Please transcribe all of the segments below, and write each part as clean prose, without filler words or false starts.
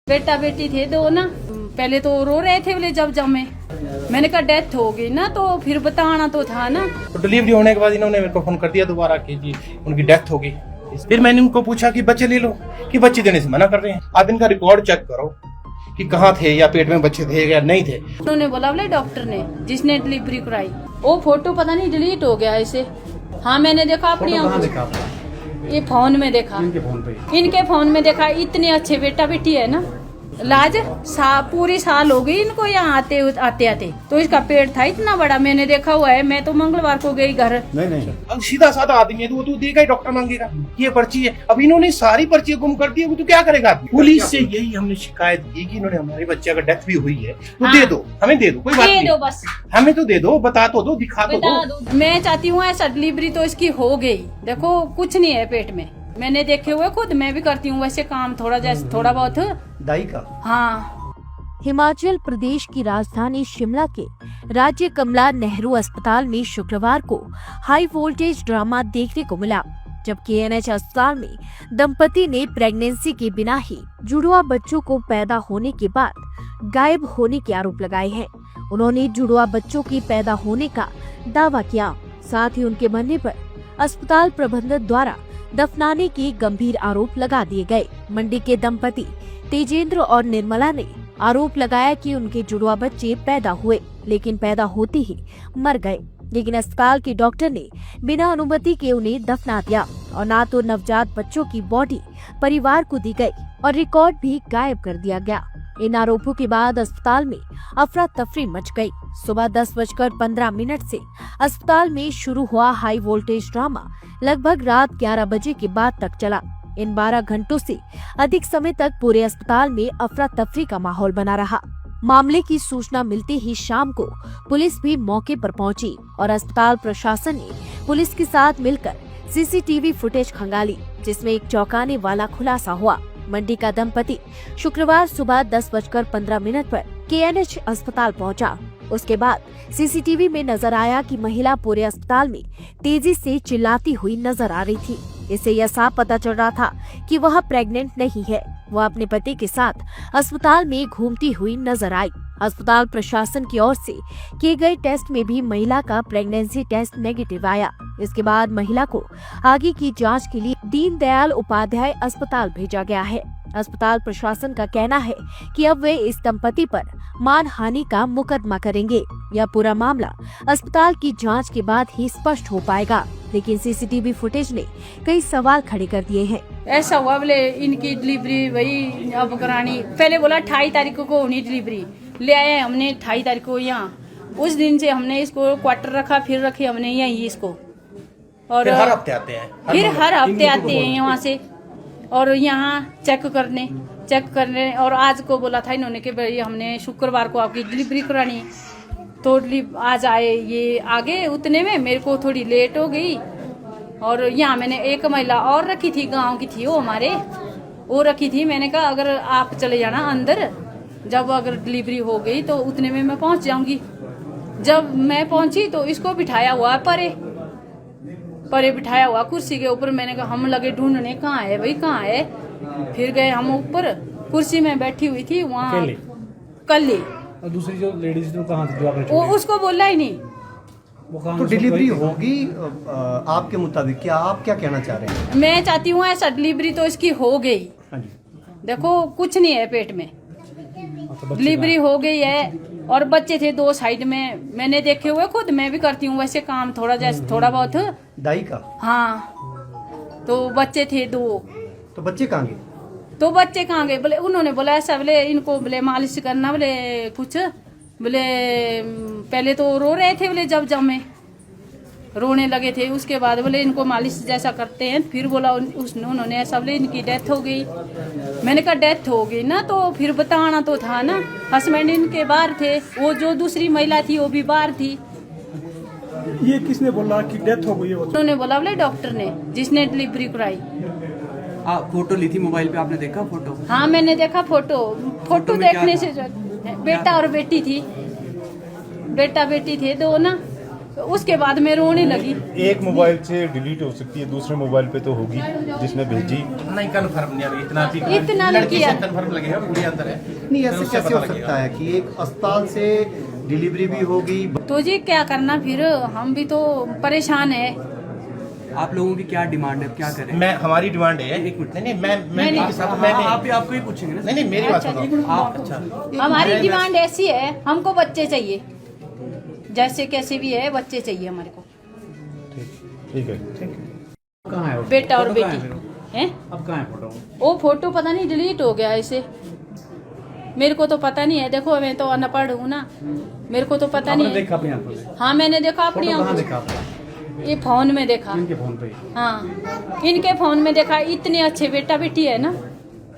बेटा बेटी थे दो ना। पहले तो रो रहे थे बोले जब मैंने कहा डेथ हो गई ना, तो फिर बताना तो था ना। तो डिलीवरी होने के बाद इन्होंने मेरे को फोन कर दिया दोबारा कि जी उनकी डेथ हो गई। फिर मैंने उनको पूछा कि बच्चे ले लो, कि बच्चे देने से मना कर रहे हैं। आप इनका रिकॉर्ड चेक करो कि कहाँ थे, या पेट में बच्चे थे या नहीं थे। उन्होंने बोला बोले डॉक्टर ने जिसने डिलीवरी कराई, वो फोटो पता नहीं डिलीट हो गया ऐसे। हाँ मैंने देखा अपनी आंखों, ये फोन में देखा, इनके फोन में देखा। इतने अच्छे बेटा बेटी है ना, लाज पूरी साल हो गई इनको यहाँ आते। तो इसका पेट था इतना बड़ा, मैंने देखा हुआ है। मैं तो मंगलवार को गई घर। नहीं अब सीधा साधा आदमी है तो वो तो देगा ही, डॉक्टर मांगेगा ये पर्ची है। अब इन्होंने सारी पर्ची गुम कर दी, वो तो क्या करेगा आदमी। पुलिस से यही हमने शिकायत की कि इन्होंने हमारे बच्चे का डेथ भी हुई है तो हाँ। दे दो, हमें दे दो, कोई बात नहीं, बस हमें तो दे दो, बता तो दो, दिखा तो दो। मैं चाहती हूँ ऐसा डिलीवरी तो इसकी हो गई। देखो कुछ नहीं है पेट में, मैंने देखे हुए, खुद मैं भी करती हूँ वैसे काम, थोड़ा बहुत दाई का। हाँ। हिमाचल प्रदेश की राजधानी शिमला के राज्य कमला नेहरू अस्पताल में शुक्रवार को हाई वोल्टेज ड्रामा देखने को मिला, जब KNH अस्पताल में दंपति ने प्रेगनेंसी के बिना ही जुड़वा बच्चों को पैदा होने के बाद गायब होने के आरोप लगाए हैं। उन्होंने जुड़वा बच्चों के पैदा होने का दावा किया, साथ ही उनके मरने पर अस्पताल प्रबंधन द्वारा दफनाने के गंभीर आरोप लगा दिए गए। मंडी के दंपति तेजेंद्र और निर्मला ने आरोप लगाया कि उनके जुड़वा बच्चे पैदा हुए, लेकिन पैदा होते ही मर गए। लेकिन अस्पताल के डॉक्टर ने बिना अनुमति के उन्हें दफना दिया और ना तो नवजात बच्चों की बॉडी परिवार को दी गई और रिकॉर्ड भी गायब कर दिया गया। इन आरोपों के बाद अस्पताल में अफरा तफरी मच गई। सुबह 10:15 से अस्पताल में शुरू हुआ हाई वोल्टेज ड्रामा लगभग रात 11 बजे के बाद तक चला। इन 12 घंटों से अधिक समय तक पूरे अस्पताल में अफरा तफरी का माहौल बना रहा। मामले की सूचना मिलते ही शाम को पुलिस भी मौके पर पहुंची और अस्पताल प्रशासन ने पुलिस के साथ मिलकर CCTV फुटेज खंगाली, जिसमें एक चौंकाने वाला खुलासा हुआ। मंडी का दंपति शुक्रवार सुबह 10:15 पर KNH अस्पताल पहुंचा। उसके बाद CCTV में नजर आया कि महिला पूरे अस्पताल में तेजी से चिल्लाती हुई नजर आ रही थी। इससे यह साफ पता चल रहा था कि वह प्रेग्नेंट नहीं है। वह अपने पति के साथ अस्पताल में घूमती हुई नजर आई। अस्पताल प्रशासन की ओर से किए गए टेस्ट में भी महिला का प्रेगनेंसी टेस्ट नेगेटिव आया। इसके बाद महिला को आगे की जांच के लिए दीनदयाल उपाध्याय अस्पताल भेजा गया है। अस्पताल प्रशासन का कहना है कि अब वे इस दंपति पर मानहानि का मुकदमा करेंगे। यह पूरा मामला अस्पताल की जांच के बाद ही स्पष्ट हो पाएगा, लेकिन CCTV फुटेज ने कई सवाल खड़े कर दिए हैं। ऐसा हुआ बोले इनकी डिलीवरी वही अब करानी, पहले बोला 28 तारीख को होनी डिलीवरी, ले आए हमने 28 तारीख को यहाँ। उस दिन से हमने इसको क्वार्टर रखा, फिर रखे हमने यही इसको, और हर हफ्ते आते हैं, हर हफ्ते आते हैं यहाँ से, और यहाँ चेक करने। और आज को बोला था इन्होंने कि भाई हमने शुक्रवार को आपकी डिलीवरी करानी, तो आज आए ये आगे। उतने में मेरे को थोड़ी लेट हो गई, और यहाँ मैंने एक महिला और रखी थी, गांव की थी वो हमारे, वो रखी थी। मैंने कहा अगर आप चले जाना अंदर, जब अगर डिलीवरी हो गई तो उतने में मैं पहुंच जाऊंगी। जब मैं पहुंची तो इसको बिठाया हुआ परे बिठाया हुआ कुर्सी के ऊपर। मैंने कहा हम लगे ढूंढने, कहाँ है भाई, कहाँ है। फिर गए हम ऊपर, कुर्सी में बैठी हुई थी वहाँ कल ही। और दूसरी जो लेडीज थी कहाँ थी जो आपने वो उसको बोला ही नहीं। वो तो डिलीवरी होगी आपके मुताबिक, क्या आप क्या कहना चाह रहे हैं? मैं चाहती हूँ ऐसा डिलीवरी तो इसकी हो गई। हाँ जी। देखो कुछ नहीं है पेट में, डिलीवरी हो गई है, और बच्चे थे 2 साइड में, मैंने देखे हुए, खुद मैं भी करती हूँ वैसे काम, थोड़ा बहुत दाई का। हाँ। तो बच्चे थे 2। तो बच्चे कहाँ गए? बोले उन्होंने बोला ऐसा, बोले इनको बोले मालिश करना, बोले कुछ, बोले पहले तो रो रहे थे, बोले जब में रोने लगे थे, उसके बाद बोले इनको मालिश जैसा करते हैं। फिर बोला उन्होंने ऐसा, बोले इनकी डेथ हो गई। मैंने कहा डेथ हो गई ना, तो फिर बताना तो था ना। हस्बैंड इनके बाहर थे, वो जो दूसरी महिला थी वो भी बाहर थी। ये किसने बोला कि डेथ हो गई है? उन्होंने बोला बोले डॉक्टर ने जिसने डिलीवरी कराई। फोटो ली थी मोबाइल पे, आपने देखा फोटो? हाँ मैंने देखा फोटो देखने से बेटा और बेटी थी, बेटा बेटी थे 2 ना। उसके बाद मैं रोने लगी। एक मोबाइल से डिलीट हो सकती है, दूसरे मोबाइल पे तो होगी जिसने भेजी। नहीं कंफर्म नहीं, अभी इतना भी इतना नहीं किया। कंफर्म लगेगा, पूरे अंदर है। नहीं, ऐसे कैसे हो सकता है कि एक अस्पताल से डिलीवरी भी होगी? तो जी क्या करना फिर, हम भी तो परेशान है। आप लोगों की क्या डिमांड है, क्या करें? मैं हमारी डिमांड है, एक मिनट। नहीं मैं नहीं, के साथ मैं आपको ही पूछेंगे ना। नहीं मेरी बात अच्छा, सुनो आप अच्छा हमारी डिमांड ऐसी है, हमको बच्चे चाहिए, जैसे कैसे भी है बच्चे चाहिए हमारे को। ठीक है। कहाँ है वो? बेटा और फोटो कहाँ है बेटी फिर वो? हैं। अब कहाँ है फोटो? वो फोटो पता नहीं डिलीट हो गया ऐसे, मेरे को तो पता नहीं है। देखो मैं तो अनपढ़ हूँ ना, मेरे को तो पता आपने नहीं है। देखा अपनी आंखों से? हाँ मैंने देखा अपनी फोटो कहाँ आंखों देखा आपने? से, ये फोन में देखा। इनके फोन पे ही? हाँ इनके फोन में देखा। इतने अच्छे बेटा बेटी है ना,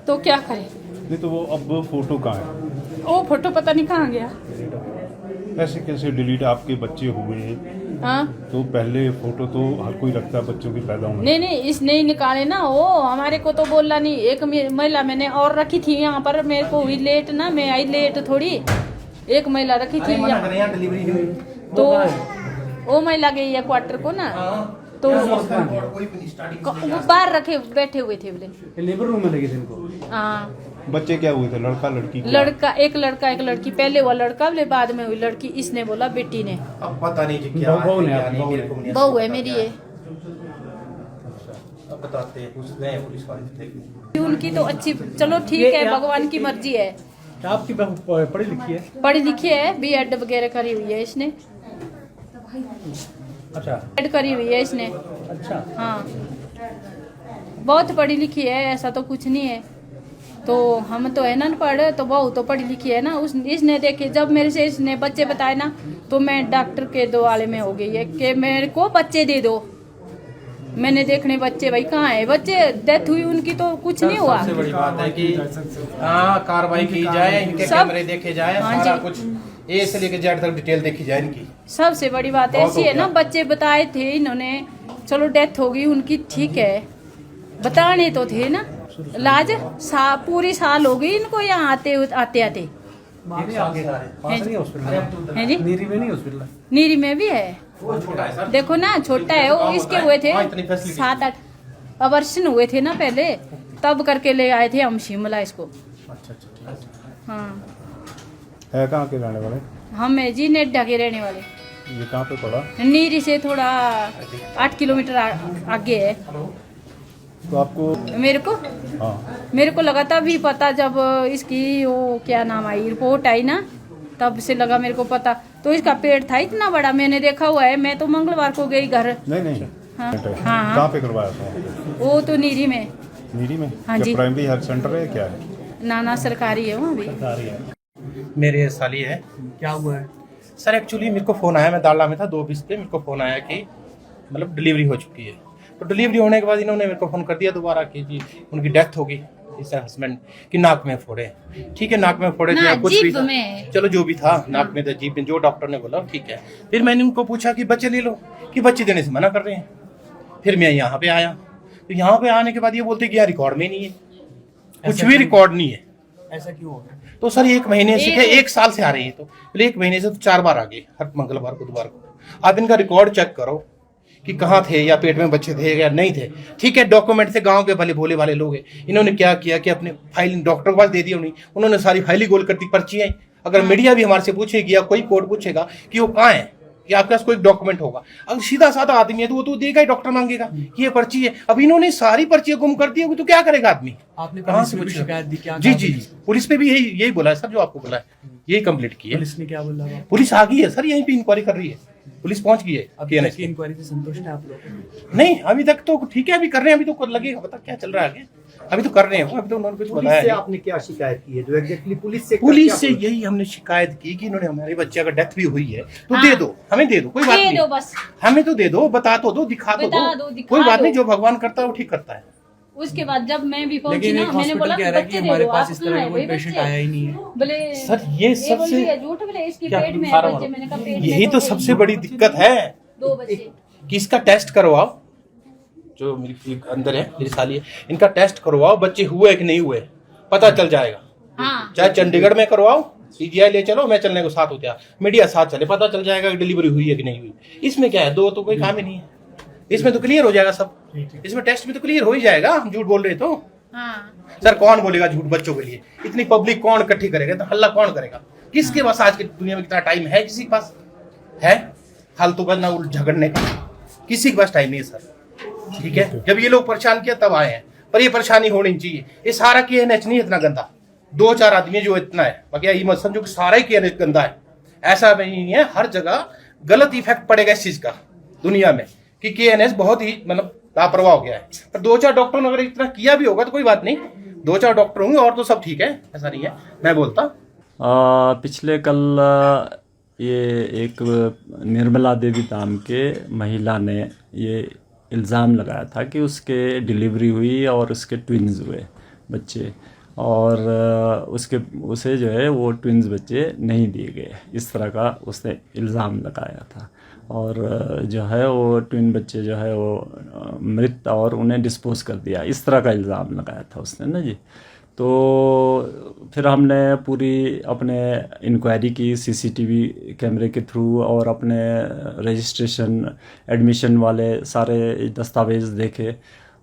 तो क्या करे। नहीं तो वो अब फोटो कहाँ है? वो फोटो पता नहीं कहाँ गया। ऐसे कैसे डिलीट? आपके बच्चे हुए हाँ तो पहले फोटो तो हर कोई रखता है बच्चों की पैदा होने। नहीं इसने ही निकाले ना, वो हमारे को तो बोला नहीं। एक महिला मैंने और रखी थी यहाँ पर, मेरे को हुई लेट ना, मैं आई लेट थोड़ी। एक महिला रखी थी यहाँ, डिलीवरी हुई तो वो महिला गई है क्वार्टर को ना, तो वो बाहर रखे बैठे हुए थे बोले। लेबर रूम में लगे थे इनको? हाँ बच्चे क्या हुए थे? लड़का लड़की? क्या? लड़का एक लड़की, पहले हुआ लड़का बोले, बाद में हुई लड़की। इसने बोला बेटी ने। अब पता नहीं जी क्या बहू ने, है, आपकी बहू मेरे को नहीं बहू है मेरी ये। अब बताते हैं, पूछते हैं पुलिस वाले थे। उनकी तो अच्छी, चलो ठीक है, भगवान की मर्जी है। आपकी बहू पढ़ी लिखी है? पढ़ी लिखी है, बीएड वगैरह करी हुई है इसने। अच्छा बीएड करी हुई है इसने। अच्छा। हाँ बहुत पढ़ी लिखी है, ऐसा तो कुछ नहीं है। तो हम तो है ना पढ़े, तो बहू तो पढ़ी लिखी है ना। इसने देखे, जब मेरे से इसने बच्चे बताए ना, तो मैं डॉक्टर के दुआले में हो गई है कि मेरे को बच्चे दे दो। मैंने देखने बच्चे, भाई कहाँ है बच्चे, डेथ हुई उनकी तो कुछ नहीं हुआ। सबसे बड़ी बात है कि हाँ कार्रवाई की जाए, इनके सब- कैमरे देखे जाए, हाँ सारा जी। कुछ ए से लेके जेड तक डिटेल देखी जाए इनकी। सबसे बड़ी बात बहुत ऐसी हो है ना, गया। बच्चे बताए थे इन्होंने, चलो डेथ हो गई उनकी, ठीक है, बताने तो थे ना। लाज पूरी साल हो गई इनको यहाँ आते आते। पास नहीं है हॉस्पिटल? है जी, नीरी में नहीं हॉस्पिटल? नीरी में भी है। वो छोटा है सर। देखो ना छोटा है वो, इसके हुए थे हाँ, इतनी facility। 7-8 अवर्षन हुए थे ना पहले, तब करके ले आए थे हम शिमला इसको। अच्छा हाँ है कहाँ के रहने वाले? हम है जी नेड्डा के रहने वाले। ये कहाँ पे पड़ा? नीरी से थोड़ा 8 किलोमीटर आगे है। तो आपको? मेरे को हाँ मेरे को लगा तभी पता, जब इसकी वो क्या नाम आई, रिपोर्ट आई ना, तब से लगा मेरे को पता। तो इसका पेट था इतना बड़ा, मैंने देखा हुआ है। मैं तो मंगलवार को गई घर। नहीं हाँ कहाँ हाँ पे करवाया था? वो तो नीरी में। नीरी में? हाँ क्या जी। प्राइमरी हेल्थ सेंटर है क्या है? नाना सरकारी है वो अभी। मेरे साली है। क्या हुआ है? सर एक्चुअली मेरे को फ़ोन आया, मैं दाला में था 2:20 पे, मेरे को फ़ोन आया कि मतलब डिलीवरी हो चुकी है। तो डिलीवरी होने के बाद इन्होंने मेरे को फ़ोन कर दिया दोबारा कि जी उनकी डेथ होगी, इससे हस्बैंड की नाक में फोड़े। ठीक है, नाक में फोड़े थे या कुछ भी जीभ था। में। चलो जो भी था, नाक में था, जीभ में, जो डॉक्टर ने बोला ठीक है। फिर मैंने उनको पूछा कि बच्चे ले लो, कि बच्चे देने से मना कर रहे हैं। फिर मैं यहाँ पे आया, तो यहाँ पे आने के बाद ये बोलते कि यहाँ रिकॉर्ड में नहीं है, कुछ भी रिकॉर्ड नहीं है। ऐसा क्यों हो गया? तो सर 1 महीने से, 1 साल से आ रही है, तो 1 महीने से तो 4 बार आ गए, हर मंगलवार बुधवार को। आप इनका रिकॉर्ड चेक करो कि कहाँ थे, या पेट में बच्चे थे या नहीं थे। ठीक है, डॉक्यूमेंट से, गांव के भले भोले वाले लोग हैं, इन्होंने क्या किया कि अपने फाइल डॉक्टर के पास दे दी उन्होंने सारी फाइल ही गोल कर दी, पर्ची है। अगर मीडिया भी हमारे से पूछेगी या कोई कोर्ट पूछेगा कि वो कहाँ है, कि आपके पास कोई डॉक्यूमेंट होगा, अगर सीधा साधा आदमी है तो वो तो देगा ही, डॉक्टर मांगेगा कि ये पर्ची है। अब इन्होंने सारी पर्चियां गुम कर दी होगी, तो क्या करेगा आदमी? आपने कहाँ कहाँ से से पूछेगा? शिकायत दी? क्या जी कहा जी, पुलिस पे भी यही बोला है सर, जो आपको बोला है, यही कंप्लीट की है। पुलिस ने क्या बोला? पुलिस आ गई है सर, यहीं पे इंक्वायरी कर रही है, पुलिस पहुंच गई है। अभी TNS तक की इंक्वायरी से संतुष्ट है आप लोग? नहीं, अभी तक तो ठीक है, अभी कर रहे हैं, अभी तो लगेगा पता क्या चल रहा है आगे। अभी तो कर रहे हैं, अभी तो उन्होंने कुछ पुलिस बताया से नहीं। आपने क्या शिकायत की है? जो एग्जैक्टली पुलिस से पुलिस से यही हमने शिकायत की कि इन्होंने हमारे बच्चे का डेथ भी हुई है, तो हाँ। दे दो, हमें दे दो, कोई बात दे नहीं, दो बस। हमें तो दे दो, बता तो दो, दिखा तो बता दो, दो, दिखा कोई बात दो। नहीं, जो भगवान करता है वो ठीक करता है। उसके बाद जब मैं भी पहुंची लेकिन ना, एक मैंने बोला हॉस्पिटल कह रहा है बच्चे कि दे हमारे दो, पास आप इस कहाँ तरह है का कोई भाई पेशेंट बच्चे? आया ही नहीं है। बोले सर ये बोल सबसे रही है, झूठ बोले, इसकी पेट में है बच्चे। मैंने कहा पेट में यही तो सबसे बड़ी दिक्कत है 2 बच्चे। कि इसका टेस्ट करवाओ, जो मेरी अंदर है, मेरी साली है, इनका टेस्ट करवाओ, बच्चे हुए कि नहीं हुए पता चल जाएगा। हाँ चाहे चंडीगढ़ में करवाओ CGI ले चलो, मैं चलने को साथ होता, मीडिया साथ चले, पता चल जाएगा कि डिलीवरी हुई है कि नहीं हुई। इसमें क्या है, दो तो कोई काम ही नहीं है, इसमें तो क्लियर हो जाएगा सब, इसमें टेस्ट में तो क्लियर हो ही जाएगा। हम झूठ बोल रहे तो हाँ सर कौन बोलेगा झूठ बच्चों के लिए, इतनी पब्लिक कौन इकट्ठी करेगा, तो हल्ला कौन करेगा, किसके पास आज की दुनिया में कितना टाइम है, किसी के पास है फालतू का ना झगड़ने का, किसी के पास टाइम नहीं है सर। ठीक है, जब ये लोग परेशान किया तब आए हैं, पर ये परेशानी होनी चाहिए। ये सारा KNH नहीं इतना गंदा, 2-4 आदमी जो इतना है, बाकी ये मत समझो कि सारा ही KNH गंदा है, ऐसा नहीं है। हर जगह गलत इफेक्ट पड़ेगा इस चीज का दुनिया में कि KNH बहुत ही मतलब लापरवाह हो गया है। पर 2-4 डॉक्टरों ने अगर इतना किया भी होगा तो कोई बात नहीं, 2-4 डॉक्टर होंगे और तो सब ठीक है, ऐसा नहीं है। मैं बोलता पिछले कल ये एक निर्मला देवी नाम के महिला ने ये इल्ज़ाम लगाया था कि उसके डिलीवरी हुई और उसके ट्विन्स हुए बच्चे, और उसे जो है वो ट्विन्स बच्चे नहीं दिए गए, इस तरह का उसने इल्ज़ाम लगाया था। और जो है वो ट्विन बच्चे जो है वो मृत और उन्हें डिस्पोज कर दिया, इस तरह का इल्ज़ाम लगाया था उसने ना जी। तो फिर हमने पूरी अपने इंक्वायरी की CCTV कैमरे के थ्रू, और अपने रजिस्ट्रेशन एडमिशन वाले सारे दस्तावेज़ देखे।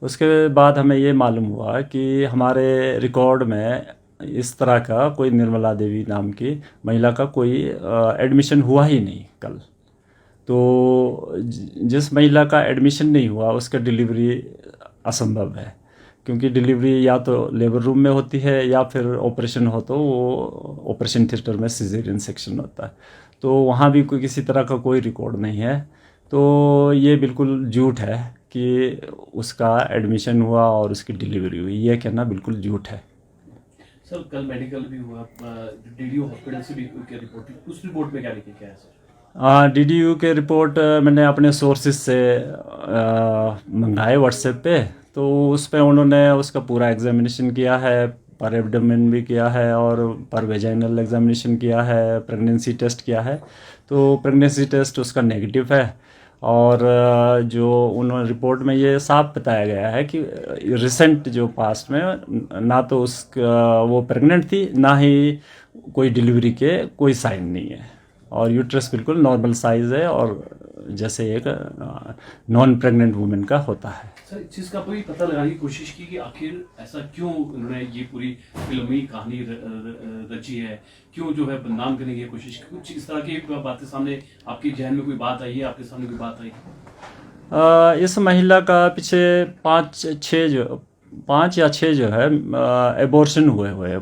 उसके बाद हमें ये मालूम हुआ कि हमारे रिकॉर्ड में इस तरह का कोई निर्मला देवी नाम की महिला का कोई एडमिशन हुआ ही नहीं कल। तो जिस महिला का एडमिशन नहीं हुआ उसका डिलीवरी असंभव है, क्योंकि डिलीवरी या तो लेबर रूम में होती है या फिर ऑपरेशन हो तो वो ऑपरेशन थिएटर में सिजेरियन सेक्शन होता है, तो वहाँ भी कोई किसी तरह का कोई रिकॉर्ड नहीं है। तो ये बिल्कुल झूठ है कि उसका एडमिशन हुआ और उसकी डिलीवरी हुई, ये कहना बिल्कुल झूठ है। सर कल मेडिकल भी हुआ, DDU हॉस्पिटल से भी क्या रिपोर्ट, उस रिपोर्ट में क्या लिखा क्या है सर? DDU के रिपोर्ट मैंने अपने सोर्सेज से मंगाए व्हाट्सएप पे, तो उस पर उन्होंने उसका पूरा एग्जामिनेशन किया है, पर एब्डोमेन भी किया है और पर वेजाइनल एग्जामिनेशन किया है, प्रेगनेंसी टेस्ट किया है। तो प्रेगनेंसी टेस्ट उसका नेगेटिव है, और जो उन्होंने रिपोर्ट में ये साफ बताया गया है कि रिसेंट जो पास्ट में ना तो उसका वो प्रेग्नेंट थी, ना ही कोई डिलीवरी के कोई साइन नहीं है, और यूट्रस बिल्कुल नॉर्मल साइज़ है और जैसे एक नॉन प्रेग्नेंट वुमेन का होता है। सर इस चीज़ का कोई पता लगाने की कोशिश की कि आखिर ऐसा क्यों उन्होंने ये पूरी फिल्मी कहानी रची है, क्यों जो है बदनाम करने की कोशिश की? कुछ इस तरह की बातें सामने आपके जहन में कोई बात आई है, आपके सामने कोई बात आई? इस महिला का पीछे 5 या 6 जो है एबॉर्शन हुए हैं,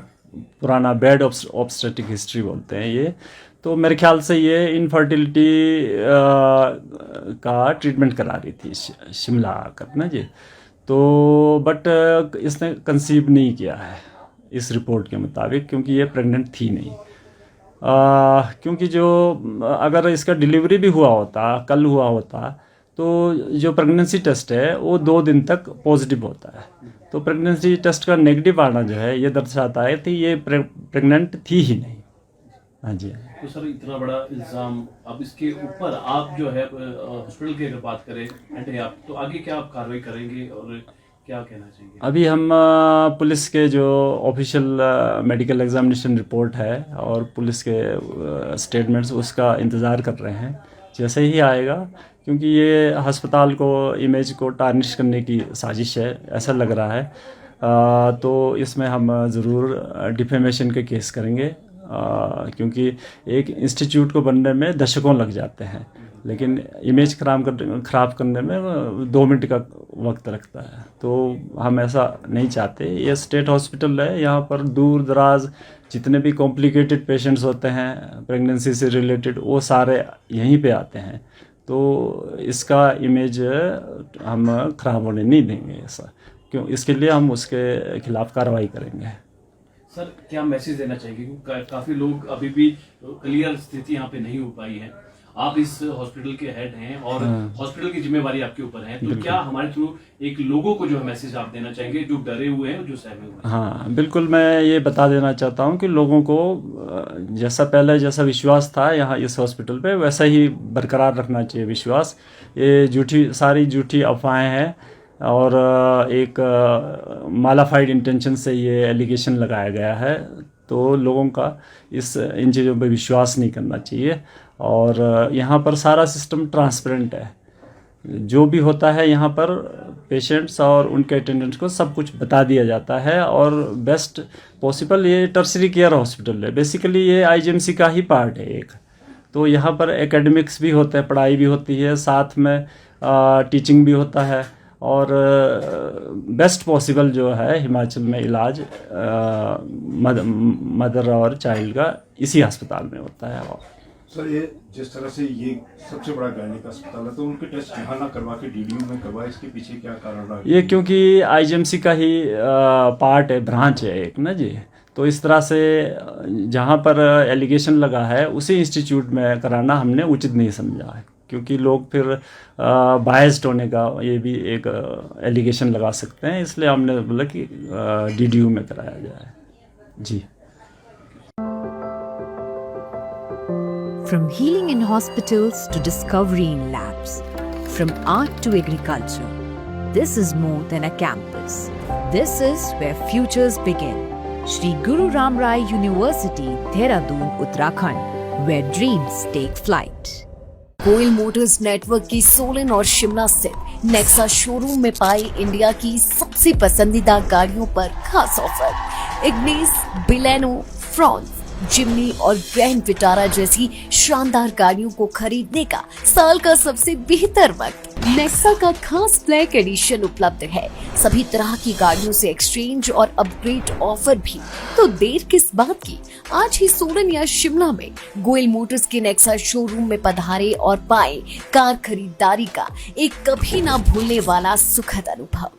पुराना बैड ऑब्स्टेट्रिक हिस्ट्री बोलते हैं ये। तो मेरे ख्याल से ये इनफर्टिलिटी का ट्रीटमेंट करा रही थी शिमला आकर ना जी। तो बट इसने कंसीव नहीं किया है इस रिपोर्ट के मुताबिक, क्योंकि ये प्रेग्नेंट थी नहीं। क्योंकि जो अगर इसका डिलीवरी भी हुआ होता, कल हुआ होता, तो जो प्रेगनेंसी टेस्ट है वो 2 दिन तक पॉजिटिव होता है। तो प्रेगनेंसी टेस्ट का नेगेटिव आना जो है ये दर्शाता है कि ये प्रेग्नेंट थी ही नहीं। हाँ जी। तो सर इतना बड़ा इल्ज़ाम, अब इसके ऊपर आप जो है हॉस्पिटल की अगर बात करें आप, तो आगे क्या आप कार्रवाई करेंगे और क्या कहना चाहिए? अभी हम पुलिस के जो ऑफिशियल मेडिकल एग्जामिनेशन रिपोर्ट है और पुलिस के स्टेटमेंट्स, उसका इंतज़ार कर रहे हैं जैसे ही आएगा, क्योंकि ये अस्पताल को इमेज को टार्निश करने की साजिश है ऐसा लग रहा है। तो इसमें हम ज़रूर डिफेमेशन के केस करेंगे, क्योंकि एक इंस्टीट्यूट को बनने में दशकों लग जाते हैं, लेकिन इमेज ख़राब करने में 2 मिनट का वक्त लगता है। तो हम ऐसा नहीं चाहते। ये स्टेट हॉस्पिटल है, यहाँ पर दूर दराज जितने भी कॉम्प्लिकेटेड पेशेंट्स होते हैं प्रेगनेंसी से रिलेटेड, वो सारे यहीं पे आते हैं। तो इसका इमेज हम ख़राब होने नहीं देंगे ऐसा, क्यों, इसके लिए हम उसके खिलाफ़ कार्रवाई करेंगे। सर क्या मैसेज देना चाहिए, क्योंकि काफ़ी लोग अभी भी क्लियर स्थिति यहाँ पे नहीं हो पाई है। आप इस हॉस्पिटल के हेड हैं और हॉस्पिटल की जिम्मेवारी आपके ऊपर है, तो क्या हमारे थ्रू एक लोगों को जो है मैसेज आप देना चाहेंगे जो डरे हुए हैं, जो सहमे हुए हैं? हाँ बिल्कुल, मैं ये बता देना चाहता हूँ कि लोगों को जैसा विश्वास था यहाँ इस हॉस्पिटल पे, वैसा ही बरकरार रखना चाहिए विश्वास। ये सारी झूठी अफवाहें हैं और एक मालाफाइड इंटेंशन से ये एलिगेशन लगाया गया है। तो लोगों का इन चीज़ों पे विश्वास नहीं करना चाहिए। और यहाँ पर सारा सिस्टम ट्रांसपेरेंट है, जो भी होता है यहाँ पर पेशेंट्स और उनके अटेंडेंट्स को सब कुछ बता दिया जाता है। और बेस्ट पॉसिबल ये टर्शरी केयर हॉस्पिटल है, बेसिकली ये आईजीएमसी का ही पार्ट है एक। तो यहाँ पर एकेडमिक्स भी होता है, पढ़ाई भी होती है, साथ में टीचिंग भी होता है। और बेस्ट पॉसिबल जो है हिमाचल में इलाज मदर और चाइल्ड का इसी अस्पताल में होता है। और सर ये जिस तरह से ये सबसे बड़ा गायनिक अस्पताल है, तो उनके टेस्ट यहाँ ना करवा के डीडीयू में करवाए, इसके पीछे क्या कारण रहा? ये क्योंकि आईजीएमसी का ही पार्ट है, ब्रांच है एक ना जी। तो इस तरह से जहाँ पर एलिगेशन लगा है उसी इंस्टीट्यूट में कराना हमने उचित नहीं समझा है, क्योंकि लोग फिर बायस्ड होने का ये भी एक एलिगेशन लगा सकते हैं, इसलिए हमने बोला कि डीडीयू में कराया जाए जी। From healing in hospitals to discovery in labs, from art to agriculture, this is more than a campus. This is where futures begin. Shri Guru Ram Rai University, Dehradun, Uttarakhand, where dreams take flight. Goyal Motors network की सोलन और शिमला स्थित Nexa showroom में पाई India की सबसे पसंदीदा गाड़ियों पर खास ऑफर। इग्निस, बिलेनो, फ्रॉन्स, जिम्नी और ग्रैंड विटारा जैसी शानदार गाड़ियों को खरीदने का साल का सबसे बेहतर वक्त। नेक्सा का खास ब्लैक एडिशन उपलब्ध है। सभी तरह की गाड़ियों से एक्सचेंज और अपग्रेड ऑफर भी। तो देर किस बात की, आज ही सोलन या शिमला में गोयल मोटर्स के नेक्सा शोरूम में पधारे और पाएं कार खरीदारी का एक कभी ना भूलने वाला सुखद अनुभव।